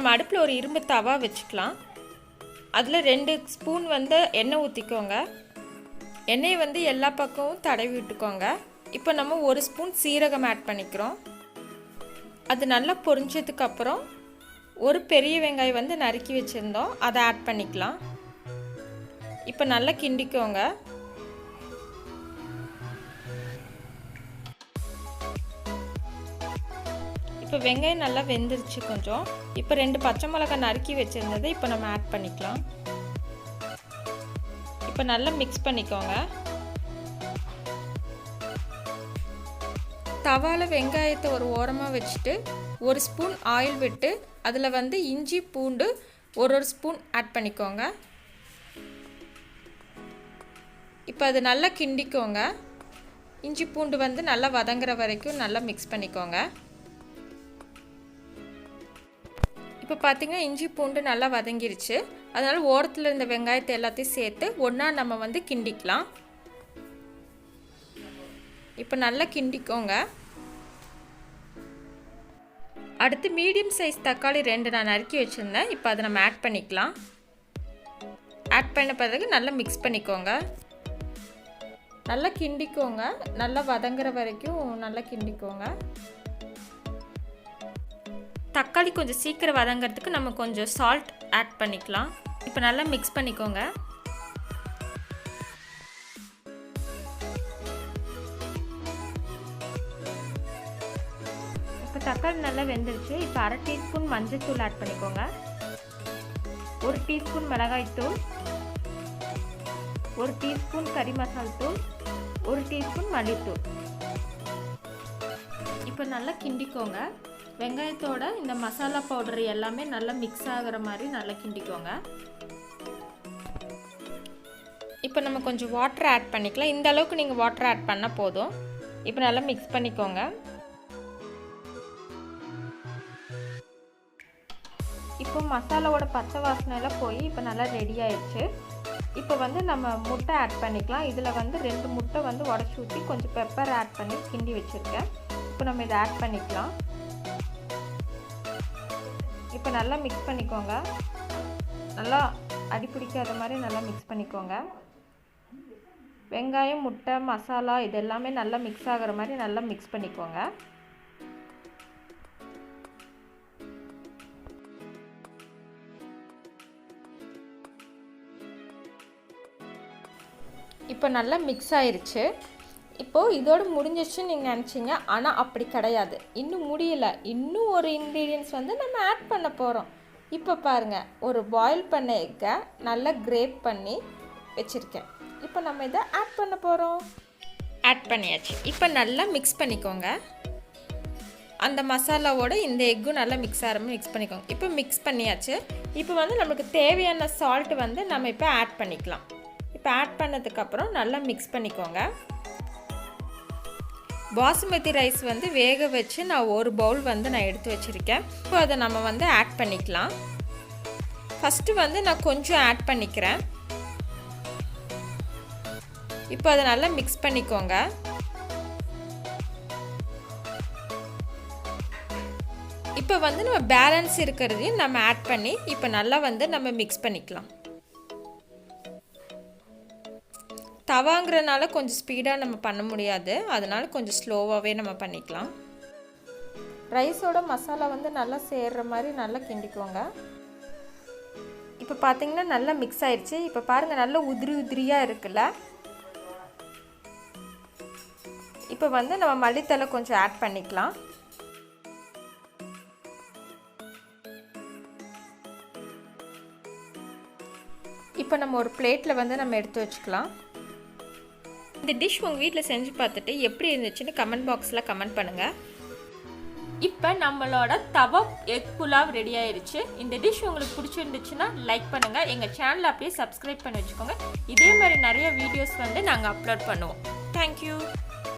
நம்ம அடுப்பில் ஒரு இரும்பு தவா வச்சுக்கலாம். அதில் 2 ஸ்பூன் வந்து எண்ணெய் ஊற்றிக்கோங்க. எண்ணெயை வந்து எல்லா பக்கமும் தடவி விட்டுக்கோங்க. இப்போ நம்ம 1 ஸ்பூன் சீரகம் ஆட் பண்ணிக்கிறோம். அது நல்லா பொரிஞ்சதுக்கப்புறம் ஒரு பெரிய வெங்காயம் வந்து நறுக்கி வச்சுருந்தோம், அதை ஆட் பண்ணிக்கலாம். இப்போ நல்லா கிண்டிக்கோங்க. இப்போ வெங்காயம் நல்லா வெந்துருச்சு கொஞ்சம். இப்போ 2 பச்சை மிளகாய் நறுக்கி வச்சுருந்ததை இப்போ நம்ம ஆட் பண்ணிக்கலாம். இப்போ நல்லா மிக்ஸ் பண்ணிக்கோங்க. தவாவில் வெங்காயத்தை ஒரு ஓரமாக வச்சுட்டு 1 ஸ்பூன் ஆயில் விட்டு அதில் வந்து இஞ்சி பூண்டு ஒரு ஸ்பூன் ஆட் பண்ணிக்கோங்க. இப்போ அது நல்லா கிண்டிக்கோங்க. இஞ்சி பூண்டு வந்து நல்லா வதங்குற வரைக்கும் நல்லா மிக்ஸ் பண்ணிக்கோங்க. இப்போ பார்த்திங்கன்னா இஞ்சி பூண்டு நல்லா வதங்கிருச்சு. அதனால் ஓரத்தில் இருந்த வெங்காயத்தை எல்லாத்தையும் சேர்த்து ஒன்றா நம்ம வந்து கிண்டிக்கலாம். இப்போ நல்லா கிண்டிக்கோங்க. அடுத்து மீடியம் சைஸ் தக்காளி 2 நான் நறுக்கி வச்சுருந்தேன். இப்போ அதை நம்ம ஆட் பண்ணிக்கலாம். ஆட் பண்ண பிறகு நல்லா மிக்ஸ் பண்ணிக்கோங்க. நல்லா கிண்டிக்கோங்க. நல்லா வதங்குற வரைக்கும் நல்லா கிண்டிக்கோங்க. தக்காளி கொஞ்சம் சீக்கிரம் வதங்கிறதுக்கு நம்ம கொஞ்சம் சால்ட் ஆட் பண்ணிக்கலாம். இப்போ நல்லா மிக்ஸ் பண்ணிக்கோங்க. இப்போ தக்காளி நல்லா வெந்துருச்சு. இப்போ 1/2 டீஸ்பூன் மஞ்சள் தூள் ஆட் பண்ணிக்கோங்க. 1 டீஸ்பூன் மிளகாய்த்தூள், 1 டீஸ்பூன் கறி மசாலா தூள், 1 டீஸ்பூன் மல்லித்தூள். இப்போ நல்லா கிண்டிக்கோங்க. வெங்காயத்தோட இந்த மசாலா பவுடர் எல்லாமே நல்லா மிக்ஸ் ஆகிற மாதிரி நல்லா கிண்டிக்கோங்க. இப்போ நம்ம கொஞ்சம் வாட்டர் ஆட் பண்ணிக்கலாம். இந்த அளவுக்கு நீங்கள் வாட்டர் ஆட் பண்ணால் போதும். இப்போ நல்லா மிக்ஸ் பண்ணிக்கோங்க. இப்போ மசாலாவோட பச்சை வாசனையெல்லாம் போய் இப்போ நல்லா ரெடி ஆயிடுச்சு. இப்போ வந்து நம்ம முட்டை ஆட் பண்ணிக்கலாம். இதில் வந்து 2 முட்டை வந்து உடச்சி ஊற்றி கொஞ்சம் பெப்பர் ஆட் பண்ணி கிண்டி வச்சுருக்கேன். இப்போ நம்ம இதை ஆட் பண்ணிக்கலாம். இப்போ நல்லா மிக்ஸ் பண்ணிக்கோங்க. நல்லா அடிப்பிடிக்காத மாதிரி நல்லா மிக்ஸ் பண்ணிக்கோங்க. வெங்காயம், முட்டை, மசாலா இது எல்லாமே நல்லா மிக்ஸ் ஆகிற மாதிரி நல்லா மிக்ஸ் பண்ணிக்கோங்க. இப்போ நல்லா மிக்ஸ் ஆயிருச்சு. இப்போது இதோடு முடிஞ்சிச்சுன்னு நீங்கள் நினச்சிங்க, ஆனால் அப்படி கிடையாது. இன்னும் முடியலை. இன்னும் ஒரு இன்க்ரீடியன்ட்ஸ் வந்து நம்ம ஆட் பண்ண போகிறோம். இப்போ பாருங்கள், ஒரு பாயில் பண்ண எக்கை நல்லா கிரேட் பண்ணி வச்சுருக்கேன். இப்போ நம்ம இதை ஆட் பண்ண போகிறோம். ஆட் பண்ணியாச்சு. இப்போ நல்லா மிக்ஸ் பண்ணிக்கோங்க. அந்த மசாலாவோட இந்த எக்கும் நல்லா மிக்ஸ் ஆகிற மாதிரி மிக்ஸ் பண்ணிக்கோங்க. இப்போ மிக்ஸ் பண்ணியாச்சு. இப்போ வந்து நமக்கு தேவையான சால்ட் வந்து நம்ம இப்போ ஆட் பண்ணிக்கலாம். இப்போ ஆட் பண்ணதுக்கப்புறம் நல்லா மிக்ஸ் பண்ணிக்கோங்க. பாசுமதி ரைஸ் வந்து வேக வச்சு நான் ஒரு பவுல் வந்து நான் எடுத்து வச்சுருக்கேன். இப்போ அதை நம்ம வந்து ஆட் பண்ணிக்கலாம். ஃபஸ்ட்டு வந்து நான் கொஞ்சம் ஆட் பண்ணிக்கிறேன். இப்போ அதை நல்லா மிக்ஸ் பண்ணிக்கோங்க. இப்போ வந்து நம்ம பேலன்ஸ் இருக்கிறதையும் நம்ம ஆட் பண்ணி இப்போ நல்லா வந்து நம்ம மிக்ஸ் பண்ணிக்கலாம். தவாங்கிறனால கொஞ்சம் ஸ்பீடாக நம்ம பண்ண முடியாது. அதனால் கொஞ்சம் ஸ்லோவாகவே நம்ம பண்ணிக்கலாம். ரைஸோட மசாலா வந்து நல்லா சேர்கிற மாதிரி நல்லா கிண்டிக்கோங்க. இப்போ பார்த்தீங்கன்னா நல்லா மிக்ஸ் ஆயிடுச்சு. இப்போ பாருங்கள், நல்லா உதிரி உதிரியாக இருக்குல்ல. இப்போ வந்து நம்ம மல்லித்தலை கொஞ்சம் ஆட் பண்ணிக்கலாம். இப்போ நம்ம ஒரு பிளேட்டில் வந்து நம்ம எடுத்து வச்சுக்கலாம். இந்த டிஷ் உங்கள் வீட்டில் செஞ்சு பார்த்துட்டு எப்படி இருந்துச்சுன்னு கமெண்ட் பாக்ஸில் கமெண்ட் பண்ணுங்கள். இப்போ நம்மளோட தவா எக் புலாவ் ரெடி ஆயிடுச்சு. இந்த டிஷ் உங்களுக்கு பிடிச்சிருந்துச்சுன்னா லைக் பண்ணுங்கள். எங்கள் சேனலை அப்படியே சப்ஸ்கிரைப் பண்ணி வச்சுக்கோங்க. இதே மாதிரி நிறைய வீடியோஸ் வந்து நாங்கள் அப்லோட் பண்ணுவோம். தேங்க்யூ.